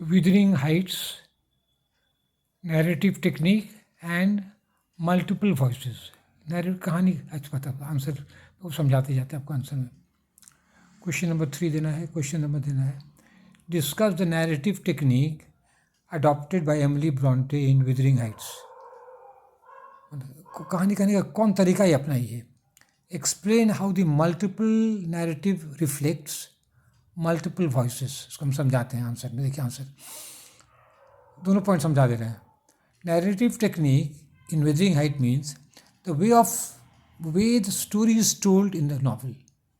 Withering Heights, Narrative Technique and Multiple Voices. Narrative कहानी अच्छा पता आंसर वो समझाते जाते हैं आपको आंसर में. क्वेश्चन नंबर 3 देना है. क्वेश्चन नंबर देना है, discuss the narrative technique adopted by Emily Brontë in Wuthering Heights. कहानी कहने का कौन तरीका ही अपनाइए. Explain how the multiple narrative reflects multiple voices. इसको हम समझाते हैं आंसर में. देखिए आंसर दोनों पॉइंट समझा दे रहे हैं. Narrative technique in withering height means the way the story is told in the novel.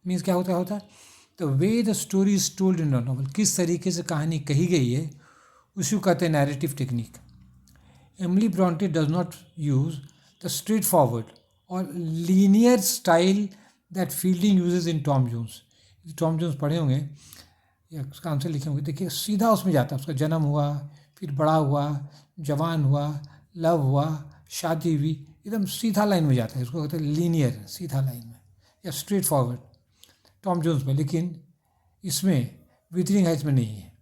Means क्या होता है the way the story is told in the novel. किस तरीके से कहानी कही गई है उसी को कहते हैं narrative technique. Emily Brontë does not use the straightforward और linear style that Fielding uses in Tom Jones. Tom Jones पढ़े होंगे या उसका आंसर लिखे होंगे. देखिए सीधा उसमें जाता है. उसका जन्म हुआ, फिर बड़ा हुआ, जवान हुआ, लव हुआ, शादी हुई, एकदम सीधा लाइन में जाता है. इसको कहते हैं लीनियर, सीधा लाइन में या स्ट्रेट फॉरवर्ड टॉम जोन्स में. लेकिन इसमें विदरिंग हाइट्स में नहीं है.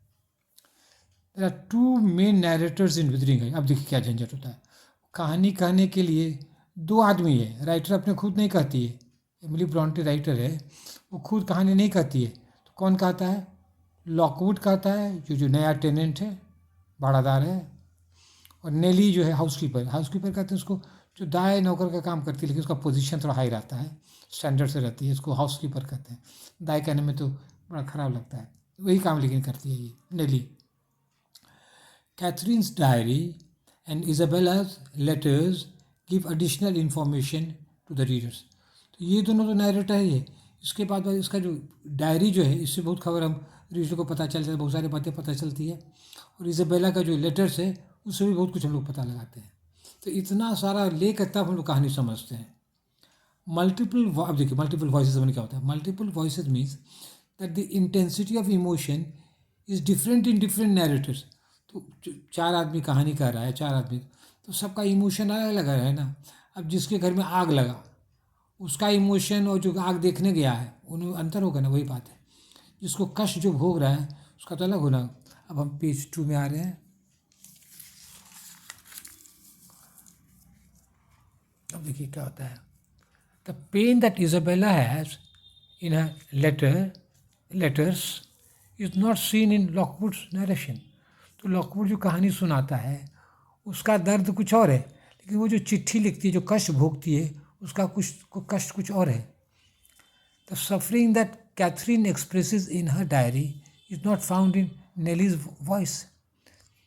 There are two main narrators in Wuthering Heights. अब देखिए क्या झंझट होता है. कहानी कहने के लिए दो आदमी है. राइटर अपने खुद नहीं कहती है. एमिली ब्रॉन्टे राइटर है, वो खुद कहानी नहीं कहती है. तो कौन कहता है? लॉकवुड कहता है जो नया टेनेंट है, भाड़ादार है. और नेली जो है हाउसकीपर कहते हैं उसको, जो दाएं नौकर का काम करती है लेकिन उसका पोजीशन थोड़ा हाई रहता है, स्टैंडर्ड से रहती है. इसको हाउसकीपर कहते हैं. दाएं कहने में तो बड़ा ख़राब लगता है. वही काम लेकिन करती है ये Nelly. Catherine's diary and Isabella's letters give additional information to the readers. तो ये दोनों तो नैरेटर है ये. इसके बाद इसका जो डायरी जो है, इससे बहुत खबर हम रीडर को पता चलता है, बहुत सारी बातें पता चलती है. और इजाबेला का जो लेटर्स है उससे भी बहुत कुछ हम लोग पता लगाते हैं. तो इतना सारा ले कर तब हम लोग कहानी समझते हैं. अब देखिए मल्टीपल वॉइसेस में क्या होता है. Multiple voices means that the intensity of emotion is different in different narrators. तो चार आदमी कहानी कह रहा है, चार आदमी, तो सबका इमोशन अलग अलग है ना. अब जिसके घर में आग लगा उसका इमोशन और जो आग देखने गया है उनमें अंतर होगा ना. वही बात है. जिसको कष्ट जो भोग रहा है उसका तो अलग होना. अब हम पेज 2 में आ रहे हैं. अब देखिए क्या होता है. The pain that Isabella has in her letters is not seen in Lockwood's narration. तो लॉकवुड जो कहानी सुनाता है उसका दर्द कुछ और है, लेकिन वो जो चिट्ठी लिखती है, जो कष्ट भोगती है, उसका कष्ट कुछ और है. The suffering that Catherine expresses in her diary is not found in Nelly's voice.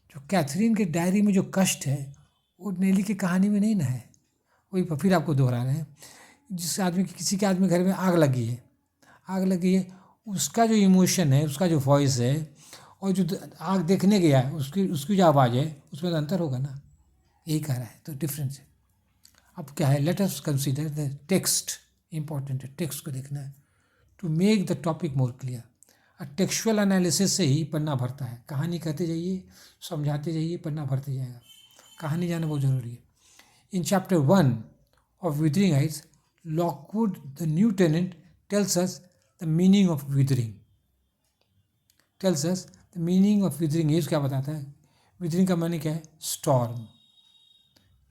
जो कैथरीन के डायरी में जो कष्ट है वो नेली की कहानी में नहीं ना है. वही फिर आपको दोहरा रहे हैं. किसी के आदमी घर में आग लगी है, उसका जो इमोशन है, उसका जो वॉइस है, और जो आग देखने गया है उसकी जो आवाज़ है, उसमें तो अंतर होगा ना. यही कह रहा है. तो डिफरेंस है. अब क्या है, let us consider the text. Important है, टेक्स्ट को देखना है to make the topic more clear. Textual analysis से ही पन्ना भरता है. कहानी कहते जाइए, समझाते जाइए, पन्ना भरते जाएगा. कहानी जाना बहुत ज़रूरी है. In chapter 1 of Withering Heights, Lockwood, the new tenant, tells us the meaning of withering. is क्या बताता है? Withering का माने क्या है? Storm.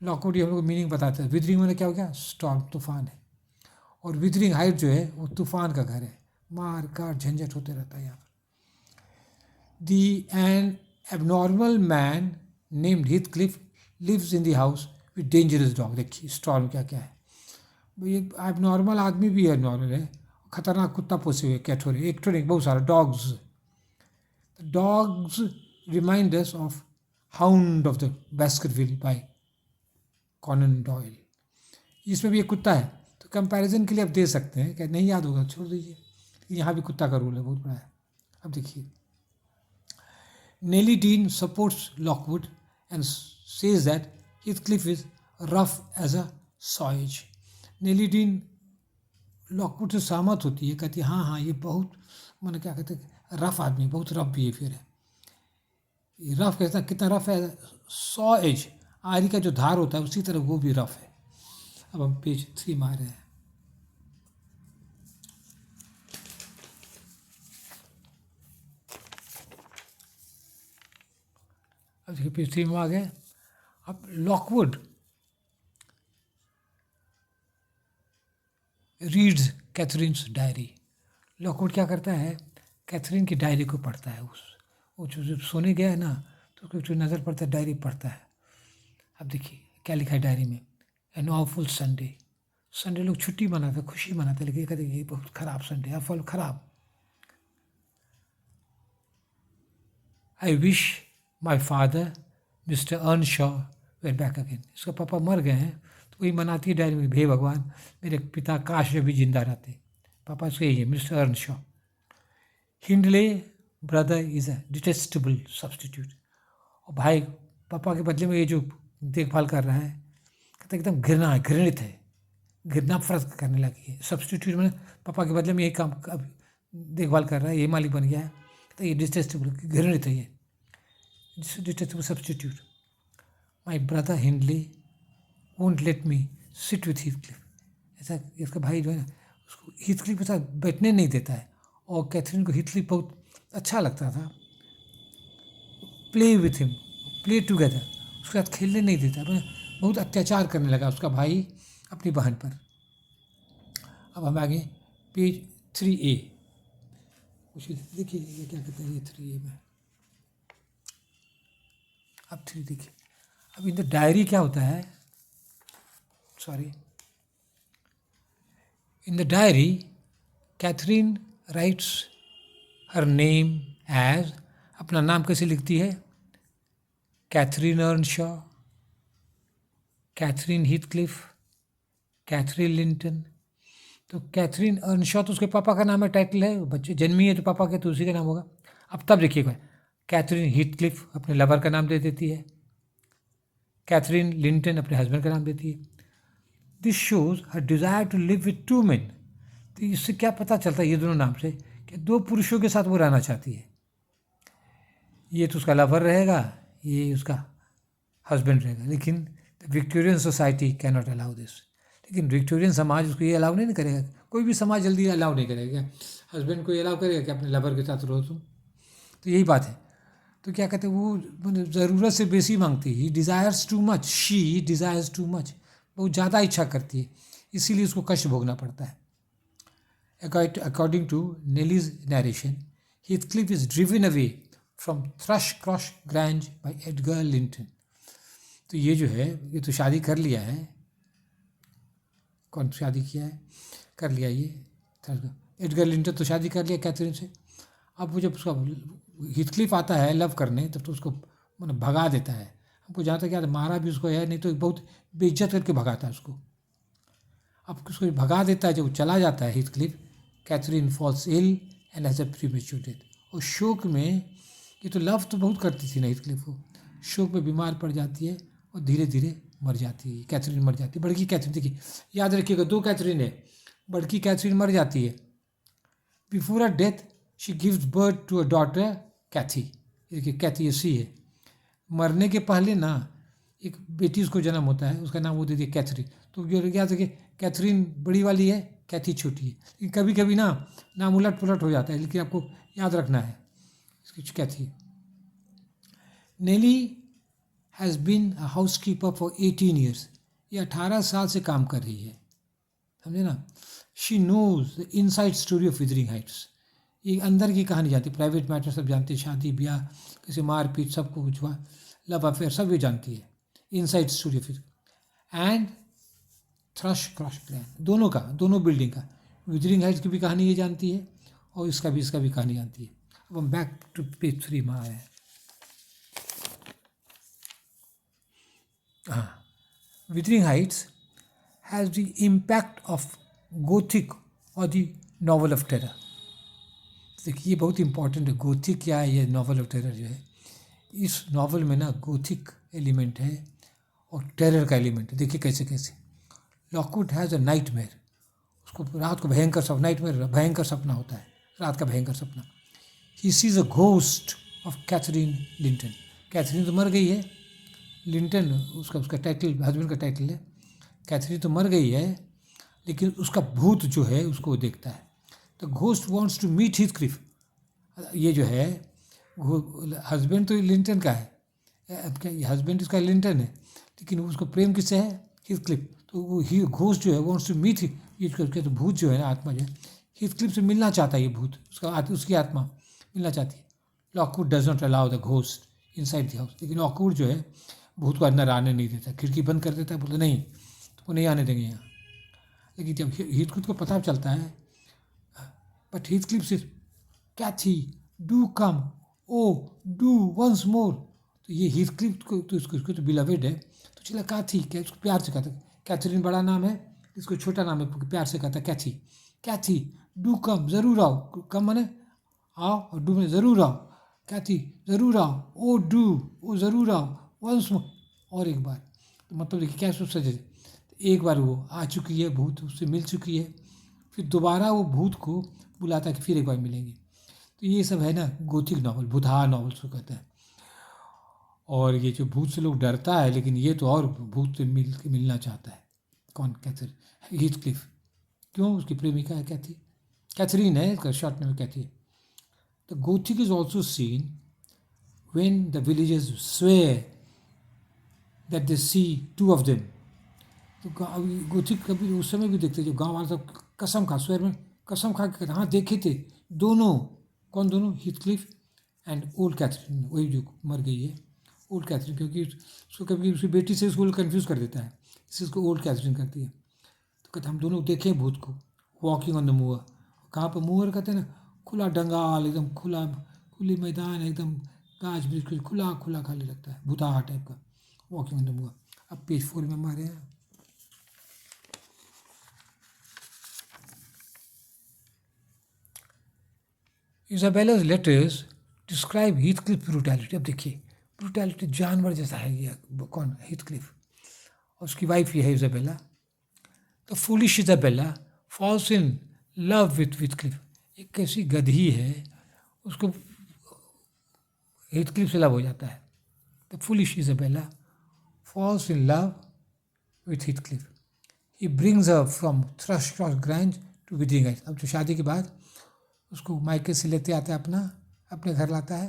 Lockwood ये हम लोग मीनिंग बताता है. Withering माने क्या हो गया? Storm, तूफान है. और Withering Heights जो है वो तूफान का घर है. मार काट झंझट होते रहता है यहाँ पर. An abnormal man named Heathcliff lives in the house with dangerous dog. देखिए स्टॉर्म क्या क्या है. ये एबनॉर्मल आदमी भी एबनॉर्मल है. खतरनाक कुत्ता पोसे हुए, कैथोरे, एक तो नहीं बहुत सारा dogs remind us of hound of the Baskerville by Conan Doyle. इसमें भी एक कुत्ता है. तो कंपैरिजन के लिए आप दे सकते हैं. क्या नहीं याद होगा छोड़ दीजिए. यहाँ भी कुत्ता का रोल है, बहुत बड़ा है. अब देखिए, Nellie Dean supports Lockwood and says that Heathcliff is rough as a sausage. Nellie Dean Lockwood से सहमत होती है, कहती है हाँ ये बहुत, मैंने क्या कहते हैं, रफ आदमी, बहुत रफ बिहेवियर है. ये रफ कहता कितना रफ है? 100 एज, आरी का जो धार होता है उसी तरह वो भी रफ है. अब हम पेज 3 में आ रहे हैं. अब देखिए पेज 3 में आ गए। अब Lockwood reads Catherine's diary. Lockwood क्या करता है, कैथरीन की डायरी को पढ़ता है। वो जो सोने गया है ना, तो उसको जो नज़र पड़ता है डायरी पढ़ता है। अब देखिए क्या लिखा है डायरी में, एन ऑफुल संडे। संडे लोग छुट्टी मनाते, खुशी मनाते, लेकिन ये कहते हैं ये बहुत ख़राब संडे, अफल ख़राब। I wish my father Mr Earnshaw were back again. इसका पापा मर गए हैं, तो वही मनाती है डायरी में, हे भगवान मेरे पिता काश अभी जिंदा रहते। पापा इसको यही है, Mr Earnshaw. Hindley brother is a detestable substitute. और भाई पापा के बदले में ये जो देखभाल कर रहा है, कहते एकदम घृणा है, घृणित है, घृणा फर्क करने लगी है। सब्सटीट्यूट में पापा के बदले में यही काम अब देखभाल कर रहा है, ये मालिक बन गया है, तो ये डिटेस्टेबल, घृणित है ये, detestable substitute. My brother Hindley won't let me sit with Heathcliff. ऐसा इसका भाई जो है ना, उसको हीथक्लिफ के साथ बैठने नहीं देता है। और कैथरीन को हीथक्लिफ बहुत अच्छा लगता था। Play with him, play together, उसके साथ खेलने नहीं देता, बहुत अत्याचार करने लगा उसका भाई अपनी बहन पर। अब हम आगे पेज 3A। कुछ देखिए ये क्या कहते हैं, ये 3A में। अब 3 देखिए। अब इन द डायरी क्या होता है, sorry, in the diary Catherine writes her name as, अपना नाम कैसे लिखती है, Catherine Earnshaw, Catherine Heathcliff, Catherine Linton. तो कैथरीन अर्नशॉ तो उसके पापा का नाम है, टाइटल है, बच्चे जन्मी है तो पापा के तो उसी का नाम होगा। अब तब देखिएगा, कैथरीन हीथक्लिफ अपने लवर का नाम दे देती है, कैथरीन लिंटन अपने हस्बैंड का नाम देती है। This shows her desire to live with 2 men। तो इससे क्या पता चलता है ये दोनों नाम से कि 2 पुरुषों के साथ वो रहना चाहती है। ये तो उसका लवर रहेगा, ये उसका हस्बैंड रहेगा। लेकिन Victorian society can not allow this. लेकिन विक्टोरियन समाज उसको ये अलाउ नहीं करेगा, कोई भी समाज जल्दी अलाउ नहीं करेगा। हस्बैंड को ये अलाउ करेगा कि अपने लवर के साथ रहो तुम, तो यही बात है। तो क्या कहते हैं, वो ज़रूरत से बेसी मांगती है, desires too much, she desires too much, बहुत ज़्यादा इच्छा करती है, इसीलिए उसको कष्ट भोगना पड़ता है। According to Nelly's narration, Heathcliff is driven away from Thrushcross Grange by Edgar Linton. तो ये जो है, ये तो शादी कर लिया है, कौन शादी किया है, कर लिया ये एडगर लिंटन, तो शादी कर लिया कैथरीन से। अब वो जब उसका हीथक्लिफ आता है लव करने, तब तो उसको मतलब भगा देता है। हमको जहाँ तक याद है मारा भी उसको है, नहीं तो बहुत बेइज्जत करके भगाता है उसको। अब उसको भगा देता है, जब वो चला जाता है Heathcliff, Catherine falls ill and has a premature death. और शोक में, ये तो लव तो बहुत करती थी ना हीथक्लिफ को, शोक में बीमार पड़ जाती है और धीरे धीरे मर जाती है। कैथरीन मर जाती है, बड़की कैथरीन। देखिए याद रखिएगा 2 कैथरीन है, बड़की कैथरीन मर जाती है। Before a death she gives birth to a daughter Cathy. देखिए कैथी ये सी है। मरने के पहले ना एक बेटी उसको जन्म होता है, उसका नाम वो दे दिया कैथरीन। तो याद रखिए कैथरीन बड़ी वाली है, कैथी छोटी है। लेकिन कभी कभी ना नाम उलट पुलट हो जाता है, लेकिन आपको याद रखना है इसकी Cathy. Nelly has been a housekeeper for 18 years। ये 18 साल से काम कर रही है, समझे ना। She knows the inside story of Wuthering Heights. ये अंदर की कहानी जानती, प्राइवेट मैटर सब जानती है, शादी ब्याह, किसी मारपीट, सब कुछ हुआ, लव अफेयर सब ये जानती है, inside story of and Thrushcross Grange, दोनों का, दोनों बिल्डिंग का, विदरिंग हाइट्स की भी कहानी ये जानती है और इसका भी कहानी जानती है। अब हम बैक टू पेज 3 में आए हैं। हाँ, withering Heights has the impact of Gothic और द नॉवल ऑफ टेरर। देखिए ये बहुत इंपॉर्टेंट है, गोथिक क्या है, ये नॉवल ऑफ टेरर जो है, इस नॉवल में ना गोथिक एलिमेंट है और टेरर का एलिमेंट है। देखिए कैसे कैसे। लॉकवुड हैज़ अ नाइटमेयर, उसको रात को भयंकर सपना, नाइटमेयर भयंकर सपना होता है, रात का भयंकर सपना। He sees a ghost of Catherine Linton. Catherine तो मर गई है, लिंटन उसका टाइटल, हस्बैंड का टाइटल है। कैथरीन तो मर गई है, लेकिन उसका भूत जो है उसको देखता है। The ghost wants to meet Heathcliff. ये जो है हस्बैंड तो लिंटन का है, हस्बैंड इसका लिंटन है, लेकिन उसको प्रेम किससे है? हीथक्लिफ। तो वो ही घोस्ट जो है वांट्स टू मीट ये तो भूत जो है ना, आत्मा जो है हीथक्लिफ से मिलना चाहता है। ये भूत उसकी आत्मा मिलना चाहती है। Lockwood does not allow the ghost inside the house, लेकिन लॉकवुड जो है भूत को अंदर आने नहीं देता, खिड़की बंद कर देता है, बोलते नहीं तुमको नहीं आने देंगे यहाँ। लेकिन जब हीथक्लिफ को पता चलता है, बट हीथक्लिफ से Cathy do come, oh do once more, तो ये हीथक्लिफ को तो इसको तो बिलवेड है, तो चला कैथी, क्या उसको प्यार से कहता है। कैथरीन बड़ा नाम है, इसको छोटा नाम है, प्यार से कहता है कैथी। कैथी डू कम, ज़रूर आओ, कम माने आओ और डू में ज़रूर आओ। कैथी ज़रूर आओ, ओ डू, ओ ज़रूर आओ, वंस मोर, और एक बार। तो मतलब देखिए क्या सोच सजे, एक बार वो आ चुकी है, भूत उससे मिल चुकी है, फिर दोबारा वो भूत को बुलाता है कि फिर एक बार मिलेंगे। तो ये सब है ना गोथिक नॉवल, भूतहा नॉवल्स को कहते हैं। और ये जो भूत से लोग डरता है, लेकिन ये तो और भूत से मिलना चाहता है। कौन? Catherine, Heathcliff. क्यों? उसकी प्रेमिका है कैथी, कैथरीन है इसका शॉर्ट में कैथी है। The Gothic is also seen when the villagers swear that they see two of them. तो गोथिक कभी उस समय भी देखते जो गाँव वाले सब कसम खा, स्वेयर में कसम खा के कहते हाँ देखे थे दोनों। कौन दोनों? हीथक्लिफ एंड ओल्ड कैथरीन, वही जो मर गई है ओल्ड कैथरीन, क्योंकि उसको कभी उसकी बेटी से उसको कन्फ्यूज़ कर देता है, इससे उसको ओल्ड कैथरीन करती है। तो कहते हम दोनों देखें भूत को वॉकिंग ऑन द मूवर। कहाँ पर मूवर कहते हैं ना, खुला डंगाल, एकदम खुली मैदान, एकदम गाछ वृक्ष खुला खुला खाली लगता है, भूताहा टाइप का, वॉकिंग ऑन द मूवर। अब पेज 4 में हमारे हैं। इजाबेला's letters describe Heathcliff brutality। अब देखिए ब्रूटैलिटी जानवर जैसा है ये, कौन? हीथक्लिफ। और उसकी वाइफ ये है इजाबेला। तो foolish Isabella falls in love with Heathcliff. एक कैसी गधी है, उसको हीथक्लिफ से लव हो जाता है। The foolish Isabella falls in love with Heathcliff. He brings her from Thrushcross Grange to Wuthering Heights. अब तो शादी के बाद उसको मायके से लेते आता है, अपने घर लाता है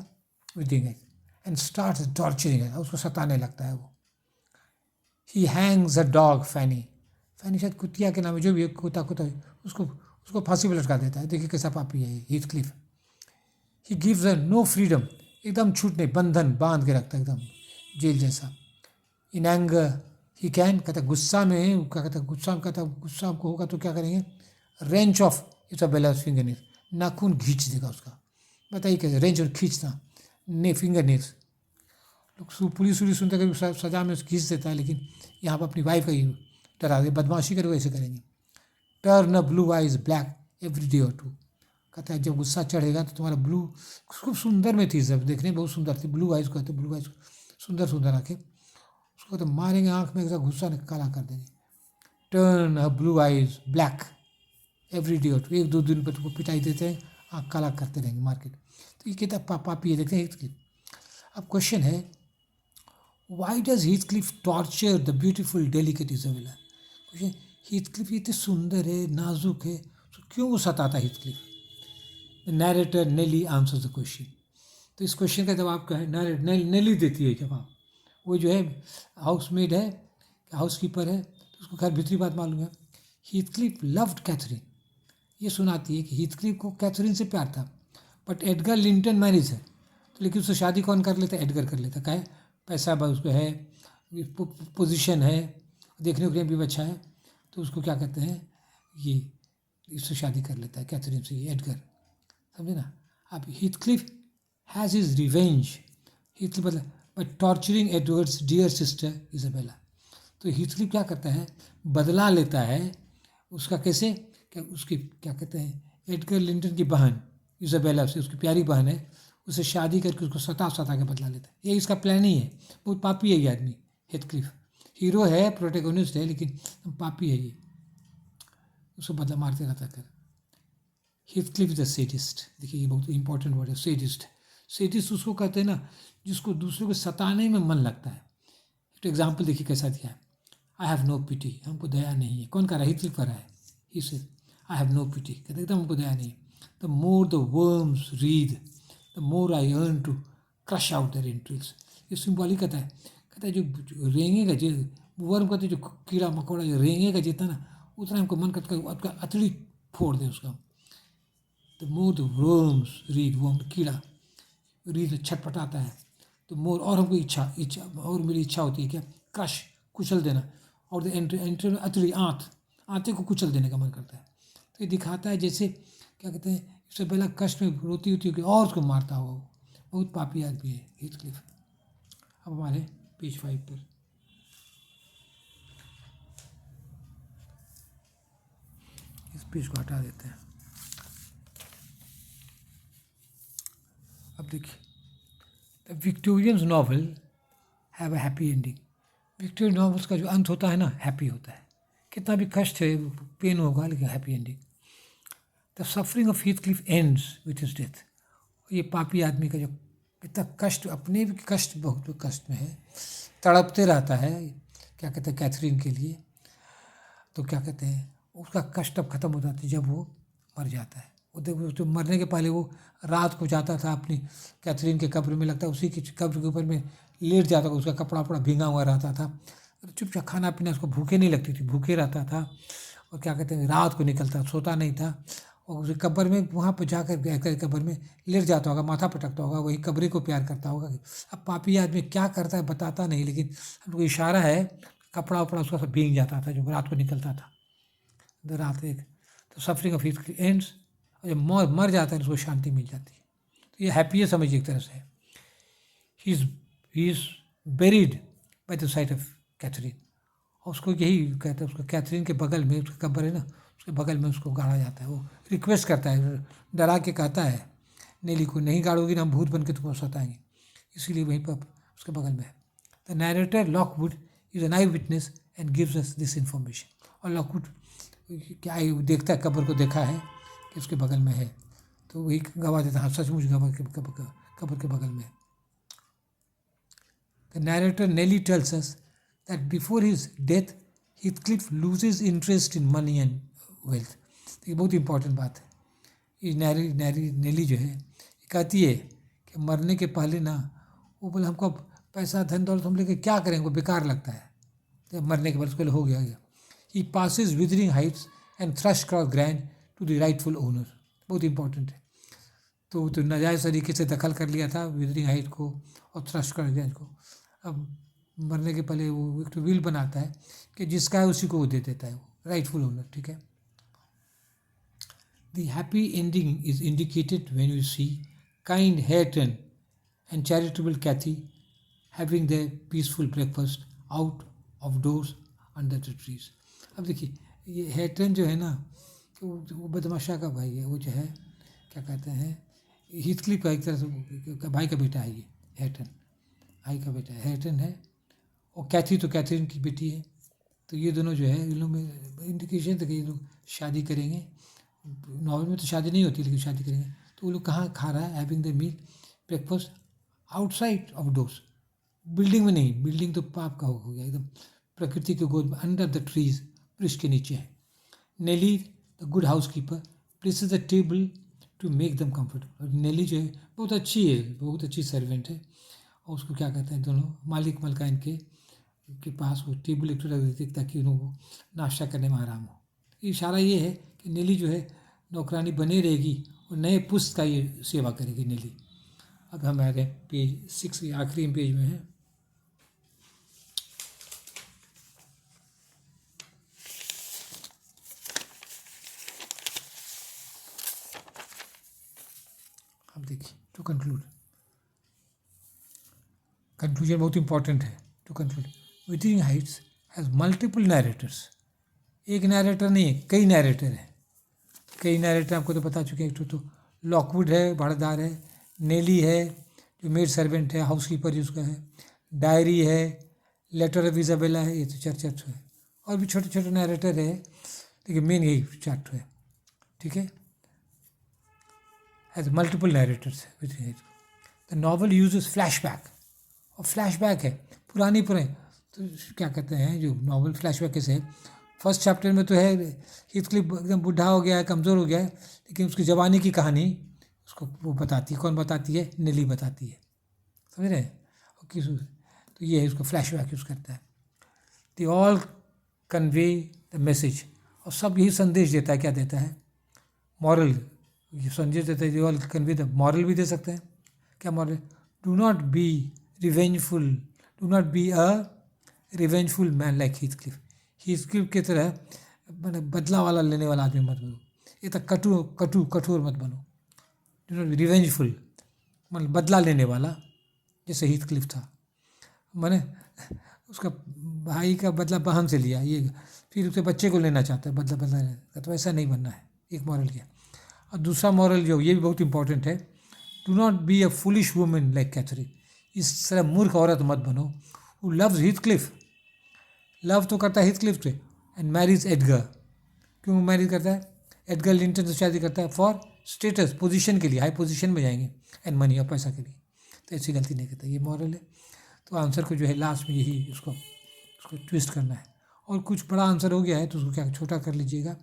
विदिंगहेम, एंड स्टार्ट्स टॉर्चरिंग है, उसको सताने लगता है वो। ही हैंग्स अ डॉग फैनी, फैनी शायद कुतिया के नाम है, जो भी कुत्ता उसको फांसी पर लटका देता है। देखिए कैसा पापी है Heathcliff. He gives a no freedom, एकदम छूट नहीं, बंधन बांध के रखता है एकदम जेल जैसा। इन एंगर ही कैन, कहता गुस्सा में, क्या कहता गुस्सा आपको होगा तो क्या करेंगे? रेंच ऑफ इजाबेला's फिंगर, नाखून खींच देगा उसका। बताइए कैसे? रेंच और खींचना, फिंगर नेल्स। लोग पुलिस वुलिस सुनते कभी सजा में खींच देता है, लेकिन यहाँ पर अपनी वाइफ का ही डरा दे, बदमाशी करो ऐसे करेंगे। Turn a blue eyes black every day और टू, कहता है जब गुस्सा चढ़ेगा तो तुम्हारा ब्लू, खूब सुंदर में थी सब, देखने में बहुत सुंदर थी, ब्लू आइज कहते, ब्लू आइज सुंदर सुंदर आँखें, उसको तो मारेंगे आँख में, एकदम गुस्सा काला कर देंगे। Turn a blue eyes black every day और टू, 1-2 दिन पर तुमको पिटाई देते हैं, आँख काला करते रहेंगे मार्केट। तो ये कहता पापी है, देखते हैं हीथक्लिफ। अब क्वेश्चन है, why does Heathcliff torture the beautiful delicate Isabella? Question, Heathcliff इतने सुंदर है, नाजुक है, तो क्यों वो सताता Heathcliff? The narrator Nelly answers the question. तो इस क्वेश्चन का जवाब क्या है? नेली देती है जवाब। वो जो है हाउसमेड है, हाउसकीपर है, तो उसको खैर भीतरी बात मालूम है। हीथक्लिफ लव्ड कैथरीन, ये सुनाती है कि हीथक्लिफ को कैथरीन से प्यार था, बट एडगर लिंटन मैरिज है, तो लेकिन उससे शादी कौन कर लेता? एडगर कर लेता। क्या है? पैसा बस उसको है, पोजीशन है, देखने उखने भी अच्छा है, तो उसको क्या कहते हैं, ये इससे शादी कर लेता है कैथरीन से, ये एडगर, समझे ना। अब Heathcliff has his revenge, Heathcliff मतलब but torturing Edward's dear sister Isabella. तो हीथक्लिफ क्या करता है? बदला लेता है उसका, कैसे? क्या उसकी क्या कहते हैं, एडगर लिंटन की बहन इजाबेला से, उसकी प्यारी बहन है, उसे शादी करके उसको सता के बदला लेता है। ये इसका प्लान ही है। बहुत पापी है ये आदमी हीथक्लिफ, हीरो है, प्रोटेगोनिस्ट है, लेकिन पापी है ये, उसको बदला मारते रहता कर। Heathcliff is a sadist. देखिए ये बहुत इंपॉर्टेंट वर्ड है, सेडिस्ट। सेडिस्ट उसको कहते हैं ना जिसको दूसरों को सताने में मन लगता है। तो एग्जाम्पल देखिए कैसा दिया है, आई हैव नो पिटी, हमको दया नहीं है। कौन कर रहा है? हीथक्लिफ कर रहा है। ही से आई हैव नो पिटी, कहते एकदम हमको दया नहीं। The more the worms read, the more I yearn to crush out their entries. ये सिम्बॉलिक कहता है जो रेंगेगा, जो वर्म कहते जो कीड़ा मकोड़ा जो रेंगेगा जितना ना, उतना हमको मन करता है आपका अतड़ी फोड़ दे उसका। The more the worms read, वो कीड़ा रीड छटपटाता है तो मोर, और हमको इच्छा और मेरी इच्छा होती है क्या, क्रश, कुचल देना, और द एंटर अतड़ी, आंते को कुचल देने का मन करता है। तो ये दिखाता है जैसे क्या कहते हैं, इससे पहला कष्ट में रोती होती है और उसको मारता हुआ वो बहुत पापी आदमी है हीथक्लिफ। अब हमारे पेज 5 पर इस पेज को हटा देते हैं। अब देखिए, the Victorians novel have a happy ending. Victorian novels का जो अंत होता है ना, हैप्पी होता है, कितना भी कष्ट है, पेन होगा, लेकिन happy ending. The suffering of Heathcliff ends with his death. ये पापी आदमी का जो कितना कष्ट, अपने भी कष्ट, बहुत कष्ट में है, तड़पते रहता है, क्या कहते हैं, कैथरीन के लिए। तो क्या कहते हैं, उसका कष्ट अब खत्म हो जाता है जब वो मर जाता है। वो देखो, तो मरने के पहले वो रात को जाता था अपनी कैथरीन के कब्र में, लगता है उसी की कब्र के ऊपर में लेट जाता था, उसका कपड़ा वपड़ा भींगा हुआ रहता था, चुपचाप खाना पीना, उसको भूखे नहीं लगती थी, भूखे रहता था। और क्या कहते हैं, रात को निकलता, सोता नहीं था, और उस कब्र में वहाँ पर जाकर कब्र में लेट जाता होगा, माथा पटकता होगा, वही कब्र को प्यार करता होगा। अब पापी आदमी क्या करता है बताता नहीं, लेकिन हमको इशारा है, कपड़ा वपड़ा उसका सब भींग जाता था जब रात को निकलता था। रात एक तो सफरिंग ऑफ हिज एंड्स, और जब मर जाता है उसको शांति मिल जाती है। तो ये हैप्पी है, समझिए एक तरह से। He is buried by the side of Catherine, और उसको यही कहते हैं, उसको कैथरीन के बगल में उसका कब्र है ना, उसके बगल में उसको गाड़ा जाता है। वो रिक्वेस्ट करता है, डरा के कहता है नेली को, नहीं गाड़ोगी ना, हम भूत बन के तुमको सताएंगे, इसीलिए वहीं पर उसके बगल में है। The narrator Lockwood is an I witness and gives us this information. और लॉकवुड क्या देखता है, कब्र को देखा है कि उसके बगल में है, तो वही गवाह देता है, हाँ सचमुच कब्र के बगल में है। The narrator Nelly tells us that before his death Heathcliff loses interest in money and wealth। ये बहुत इंपॉर्टेंट बात है। ये नेली जो है कहती है कि मरने के पहले ना, वो बोले हमको अब पैसा धन दौलत हम लेके क्या करेंगे, बेकार लगता है, जब मरने के बाद उसको हो गया। He passes Wuthering Heights and Thrushcross Grange to the rightful owner. बहुत इंपॉर्टेंट है। तो नाजायज़ तरीके से दखल कर लिया था विदरिंग हाइट को और थ्रश क्रॉस ग्रैंड को। अब मरने के पहले वो एक विल बनाता है कि जिसका है उसी को वो दे देता है, वो राइटफुल ओनर, ठीक है। The happy ending is indicated when you see kind Hareton and charitable Cathy having their peaceful breakfast out of doors under the trees. अब देखिए, ये हेयरटन जो है ना, वो बदमाशा का भाई है, वो जो है क्या कहते हैं, हीथक्लिफ का एक तरह से भाई का बेटा है, ये हेयरटन भाई का बेटा हेयरटन है, और कैथी तो कैथरीन की बेटी है। तो ये दोनों जो है, इन लोग में इंडिकेशन था कि ये लोग शादी करेंगे। नॉवल में तो शादी नहीं होती, लेकिन शादी करेंगे। तो वो लोग कहाँ खा रहा है, having the meal breakfast outside of doors, building में नहीं, बिल्डिंग तो पाप का हो गया, एकदम प्रकृति के गोद में, अंडर द ट्रीज, वृक्ष के नीचे है। Nelly the good housekeeper places the table to make them comfortable. Nelly जो है बहुत अच्छी है, बहुत अच्छी सर्वेंट है, और उसको क्या कहते हैं, दोनों मालिक मलकाइन के पास वो टेबल एक रख देती ताकि उनको नाश्ता करने में आराम हो। इशारा ये है कि नेली जो है नौकरानी बने रहेगी और नए पुस्त का ये सेवा करेगी नेली। अब हमारे पेज 6 आखिरी पेज में है। अब देखिए, टू कंक्लूड, कंक्लूजन बहुत इंपॉर्टेंट है। To conclude, Wuthering Heights has multiple narrators. एक नैरेटर नहीं है, कई नैरेटर हैं। कई नैरेटर आपको तो बता चुके हैं। एक तो लॉकवुड है, भाड़ेदार है, नेली है जो मेड सर्वेंट है, हाउस कीपर जिसका है, डायरी है, लेटर ऑफ इजाबेला है, ये तो चर्च है, और भी छोटे छोटे नैरेटर है, लेकिन मेन यही चार्ट है, ठीक है। हैज़ मल्टीपल नैरेटर्स है। द नॉवल यूजेस फ्लैशबैक, और फ्लैशबैक है पुरानी। तो क्या कहते हैं, जो नॉवल फ्लैशबैक कैसे है, फर्स्ट चैप्टर में तो है हीथक्लिफ एकदम बूढ़ा हो गया है, कमज़ोर हो गया है, लेकिन उसकी जवानी की कहानी उसको वो बताती है। कौन बताती है? नेली बताती है, समझ रहे हैं। किस, तो ये है, उसका फ्लैशबैक यूज़ करता है। They all convey the message, और सब यही संदेश देता है। क्या देता है? मॉरल, ये संदेश देता है। They all convey the moral भी दे सकते हैं। क्या moral? Do not B revengeful, do not be a revengeful man like Heathcliff. Heathcliff की तरह बदला वाला लेने वाला आदमी मत बनो, ये तक कठोर मत बनो। डू नॉट बी रिवेंजफुल, मतलब बदला लेने वाला, जैसे हीथक्लिफ था। मैंने उसका भाई का बदला बहन से लिया, ये फिर उसके बच्चे को लेना चाहता है बदला लेने का, तो ऐसा नहीं बनना है। एक मॉरल किया। और दूसरा मॉरल जो ये भी बहुत इंपॉर्टेंट है, do not be a foolish women like Catherine. इस तरह मूर्ख औरत मत बनो। हु लव्स हीथक्लिफ, लव तो करता है हीथक्लिफ से, एंड मैरिज एडगर। क्यों मैरिज करता है? एडगर लिंटन से शादी करता है फॉर स्टेटस, पोजीशन के लिए, हाई पोजीशन में जाएंगे, एंड मनी, और पैसा के लिए। तो ऐसी गलती नहीं करता, ये मॉरल है। तो आंसर को जो है लास्ट में यही उसको ट्विस्ट करना है। और कुछ बड़ा आंसर हो गया है तो उसको क्या छोटा कर लीजिएगा।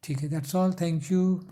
ठीक है, दैट्स ऑल, थैंक यू।